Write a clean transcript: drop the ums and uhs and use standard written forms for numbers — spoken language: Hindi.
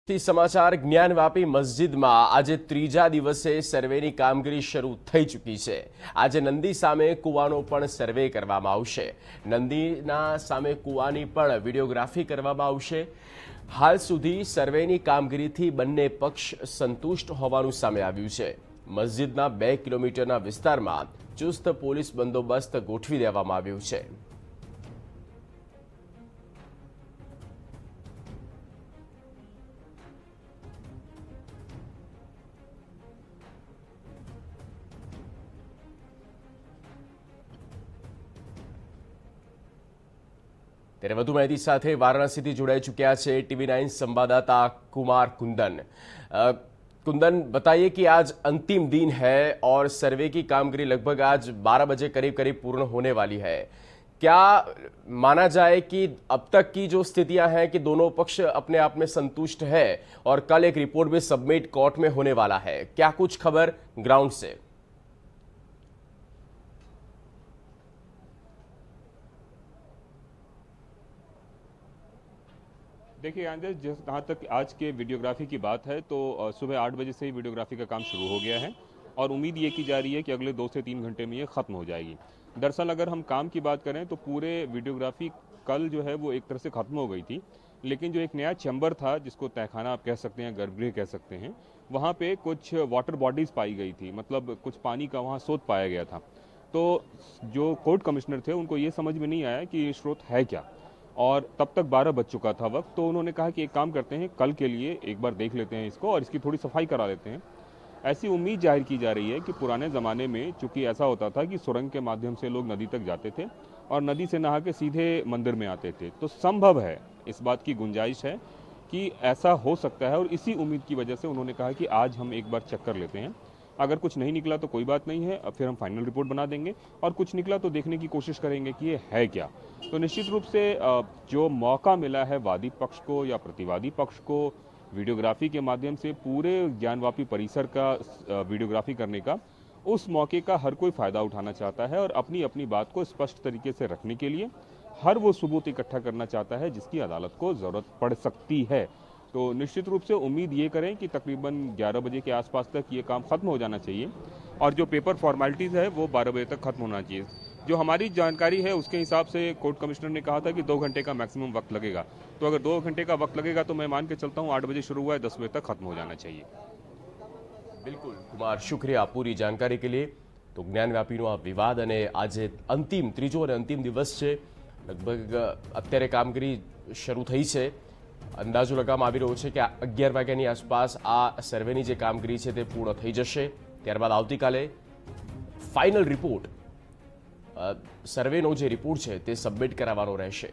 થી સમાચાર જ્ઞાનવાપી મસ્જિદમાં આજે ત્રીજા દિવસે સર્વેની કામગીરી શરૂ થઈ ચૂકી છે। આજે નંદી સામે કૂવાનો પણ સર્વે કરવામાં આવશે। નંદીના સામે કૂવાની પણ વિડીયોગ્રાફી કરવામાં આવશે। હાલ સુધી સર્વેની કામગીરીથી બંને પક્ષ સંતુષ્ટ હોવાનું સામે આવ્યું છે। મસ્જિદના 2 કિલોમીટરના વિસ્તારમાં ચુસ્ત પોલીસ બંદોબસ્ત ગોઠવી દેવામાં આવ્યો છે। तेरे વધુ માહિતી સાથે વારાણસીથી જોડાઈ चुक्या છે TV9 संवाददाता कुमार कुंदन। कुंदन, बताइए कि आज अंतिम दिन है और सर्वे की कामगिरी लगभग आज 12 बजे करीब करीब पूर्ण होने वाली है। क्या माना जाए कि अब तक की जो स्थितियां हैं कि दोनों पक्ष अपने आप में संतुष्ट है और कल एक रिपोर्ट भी सबमिट कोर्ट में होने वाला है? क्या कुछ खबर ग्राउंड से? देखिए अंजय, जहाँ तक आज के वीडियोग्राफी की बात है तो सुबह 8 बजे से ही वीडियोग्राफी का काम शुरू हो गया है और उम्मीद ये की जा रही है कि अगले 2 से 3 घंटे में ये ख़त्म हो जाएगी। दरअसल अगर हम काम की बात करें तो पूरे वीडियोग्राफी कल जो है वो एक तरह से ख़त्म हो गई थी, लेकिन जो एक नया चैम्बर था जिसको तहखाना आप कह सकते हैं, गर्भगृह कह सकते हैं, वहाँ पे कुछ वाटर बॉडीज़ पाई गई थी, मतलब कुछ पानी का वहाँ स्रोत पाया गया था। तो जो कोर्ट कमिश्नर थे उनको ये समझ में नहीं आया कि ये स्रोत है क्या, और तब तक 12 बज चुका था वक्त। तो उन्होंने कहा कि एक काम करते हैं, कल के लिए एक बार देख लेते हैं इसको और इसकी थोड़ी सफाई करा लेते हैं। ऐसी उम्मीद जाहिर की जा रही है कि पुराने ज़माने में चूंकि ऐसा होता था कि सुरंग के माध्यम से लोग नदी तक जाते थे और नदी से नहा के सीधे मंदिर में आते थे, तो संभव है, इस बात की गुंजाइश है कि ऐसा हो सकता है। और इसी उम्मीद की वजह से उन्होंने कहा कि आज हम एक बार चेक कर लेते हैं, अगर कुछ नहीं निकला तो कोई बात नहीं है, अब फिर हम फाइनल रिपोर्ट बना देंगे, और कुछ निकला तो देखने की कोशिश करेंगे कि ये है क्या। तो निश्चित रूप से जो मौका मिला है वादी पक्ष को या प्रतिवादी पक्ष को वीडियोग्राफी के माध्यम से पूरे ज्ञानवापी परिसर का वीडियोग्राफी करने का, उस मौके का हर कोई फ़ायदा उठाना चाहता है और अपनी अपनी बात को स्पष्ट तरीके से रखने के लिए हर वो सबूत इकट्ठा करना चाहता है जिसकी अदालत को ज़रूरत पड़ सकती है। तो निश्चित रूप से उम्मीद ये करें कि तकरीबन 11 बजे के आसपास तक ये काम ख़त्म हो जाना चाहिए और जो पेपर फॉर्मेलिटीज़ है वो 12 बजे तक ख़त्म होना चाहिए। जो हमारी जानकारी है उसके हिसाब से कोर्ट कमिश्नर ने कहा था कि 2 घंटे का मैक्सिमम वक्त लगेगा, तो अगर 2 घंटे का वक्त लगेगा तो मैं मान के चलता हूँ 8 बजे शुरू हुआ है, 10 बजे तक खत्म हो जाना चाहिए। बिल्कुल कुमार, शुक्रिया पूरी जानकारी के लिए। तो ज्ञानव्यापीનો આ વિવાદ અને આજે ત્રીજો અને અંતિમ દિવસ છે, લગભગ અત્યારે કામગીરી શરૂ થઈ છે। અંદાજો લગાવવામાં આવી રહ્યો છે કે 11 વાગ્યાની આસપાસ આ સર્વેની જે કામગીરી છે તે પૂર્ણ થઈ જશે। ત્યારબાદ આવતીકાલે ફાઇનલ રિપોર્ટ, સર્વેનો જે રિપોર્ટ છે તે સબમિટ કરાવવાનો રહેશે।